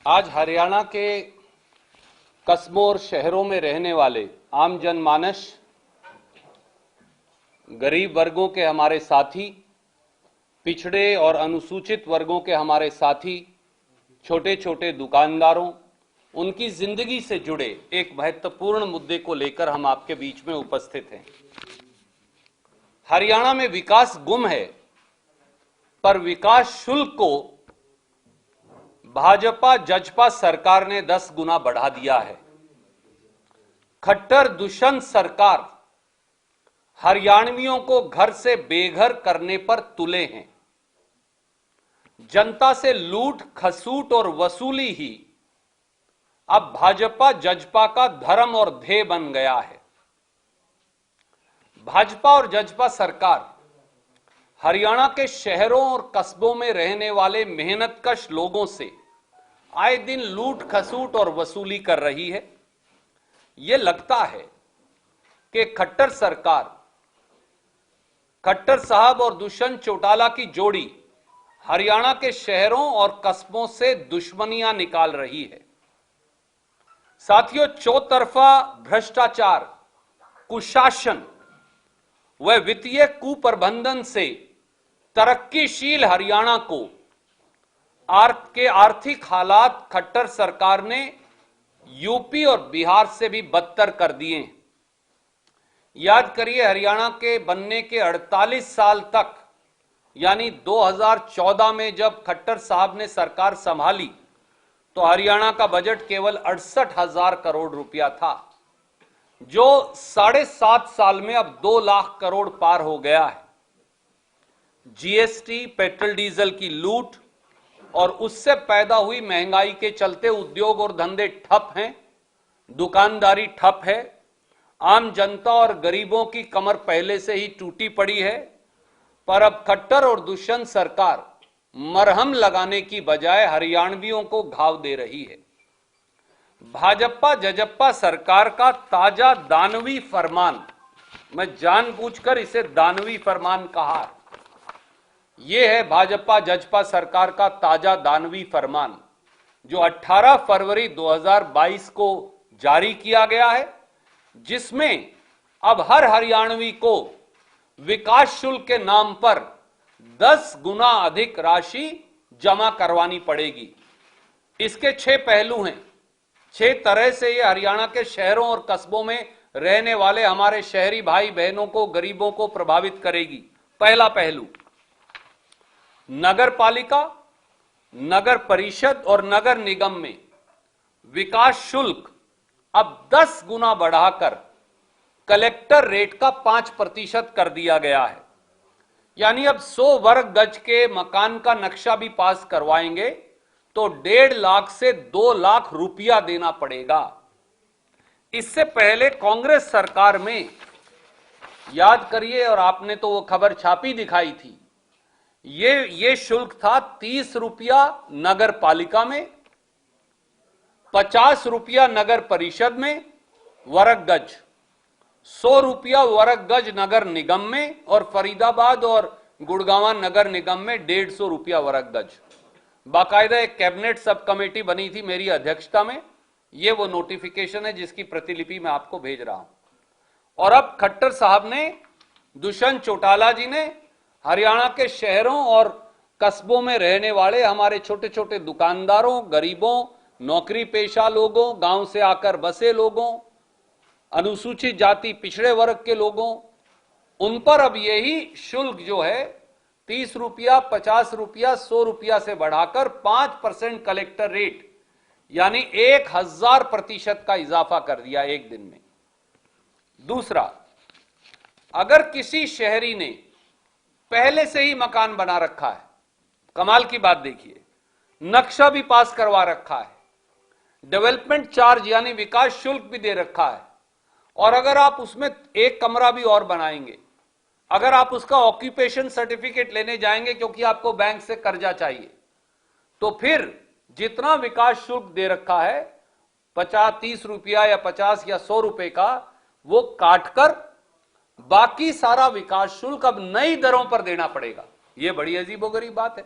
आज हरियाणा के कस्बों और शहरों में रहने वाले आम जनमानस, गरीब वर्गों के हमारे साथी, पिछड़े और अनुसूचित वर्गों के हमारे साथी, छोटे छोटे दुकानदारों, उनकी जिंदगी से जुड़े एक महत्वपूर्ण मुद्दे को लेकर हम आपके बीच में उपस्थित हैं। हरियाणा में विकास गुम है, पर विकास शुल्क को भाजपा जजपा सरकार ने 10 गुना बढ़ा दिया है। खट्टर दुष्यंत सरकार हरियाणवियों को घर से बेघर करने पर तुले हैं। जनता से लूट खसूट और वसूली ही अब भाजपा जजपा का धर्म और ध्येय बन गया है। भाजपा और जजपा सरकार हरियाणा के शहरों और कस्बों में रहने वाले मेहनतकश लोगों से आए दिन लूट खसूट और वसूली कर रही है। यह लगता है कि खट्टर सरकार, खट्टर साहब और दुष्यंत चौटाला की जोड़ी हरियाणा के शहरों और कस्बों से दुश्मनियां निकाल रही है। साथियों, चौतरफा भ्रष्टाचार, कुशासन व वित्तीय कुप्रबंधन से तरक्कीशील हरियाणा को के आर्थिक हालात खट्टर सरकार ने यूपी और बिहार से भी बदतर कर दिए। याद करिए, हरियाणा के बनने के 48 साल तक, यानी 2014 में जब खट्टर साहब ने सरकार संभाली तो हरियाणा का बजट केवल 68,000 करोड़ रुपया था, जो 7.5 साल में अब 2 लाख करोड़ पार हो गया है। जीएसटी, पेट्रोल डीजल की लूट और उससे पैदा हुई महंगाई के चलते उद्योग और धंधे ठप हैं, दुकानदारी ठप है, आम जनता और गरीबों की कमर पहले से ही टूटी पड़ी है। पर अब खट्टर और दुष्यंत सरकार मरहम लगाने की बजाय हरियाणवियों को घाव दे रही है। भाजपा जजपा सरकार का ताजा दानवी फरमान, मैं जानबूझकर इसे दानवी फरमान कहा, यह है भाजपा जजपा सरकार का ताजा दानवी फरमान, जो 18 फरवरी 2022 को जारी किया गया है, जिसमें अब हर हरियाणवी को विकास शुल्क के नाम पर 10 गुना अधिक राशि जमा करवानी पड़ेगी। इसके 6 पहलू हैं। 6 तरह से यह हरियाणा के शहरों और कस्बों में रहने वाले हमारे शहरी भाई बहनों को, गरीबों को प्रभावित करेगी। पहला पहलू, नगर पालिका, नगर परिषद और नगर निगम में विकास शुल्क अब 10 गुना बढ़ाकर कलेक्टर रेट का 5% कर दिया गया है। यानी अब 100 वर्ग गज के मकान का नक्शा भी पास करवाएंगे तो 1.5 लाख से 2 लाख रुपया देना पड़ेगा। इससे पहले कांग्रेस सरकार में, याद करिए, और आपने तो वो खबर छापी दिखाई थी, ये शुल्क था 30 रुपया नगर पालिका में, 50 रुपया नगर परिषद में वर्ग गज, 100 रुपया वर्ग गज नगर निगम में, और फरीदाबाद और गुड़गांव नगर निगम में 150 रुपया वर्ग गज। बाकायदा एक कैबिनेट सब कमेटी बनी थी मेरी अध्यक्षता में। ये वो नोटिफिकेशन है जिसकी प्रतिलिपि मैं आपको भेज रहा हूं। और अब खट्टर साहब ने, दुष्यंत चौटाला जी ने हरियाणा के शहरों और कस्बों में रहने वाले हमारे छोटे छोटे दुकानदारों, गरीबों, नौकरी पेशा लोगों, गांव से आकर बसे लोगों, अनुसूचित जाति पिछड़े वर्ग के लोगों, उन पर अब यही शुल्क जो है 30 रुपया, 50 रुपया, 100 रुपया से बढ़ाकर 5% कलेक्टर रेट, यानी 1000% का इजाफा कर दिया एक दिन में। दूसरा, अगर किसी शहरी ने पहले से ही मकान बना रखा है, कमाल की बात देखिए, नक्शा भी पास करवा रखा है, डेवलपमेंट चार्ज यानी विकास शुल्क भी दे रखा है, और अगर आप उसमें एक कमरा भी और बनाएंगे, अगर आप उसका ऑक्यूपेशन सर्टिफिकेट लेने जाएंगे क्योंकि आपको बैंक से कर्जा चाहिए, तो फिर जितना विकास शुल्क दे रखा है 50-30 रुपया या 50 या 100 रुपए का, वो काटकर बाकी सारा विकास शुल्क अब नई दरों पर देना पड़ेगा। यह बड़ी अजीबोगरीब बात है।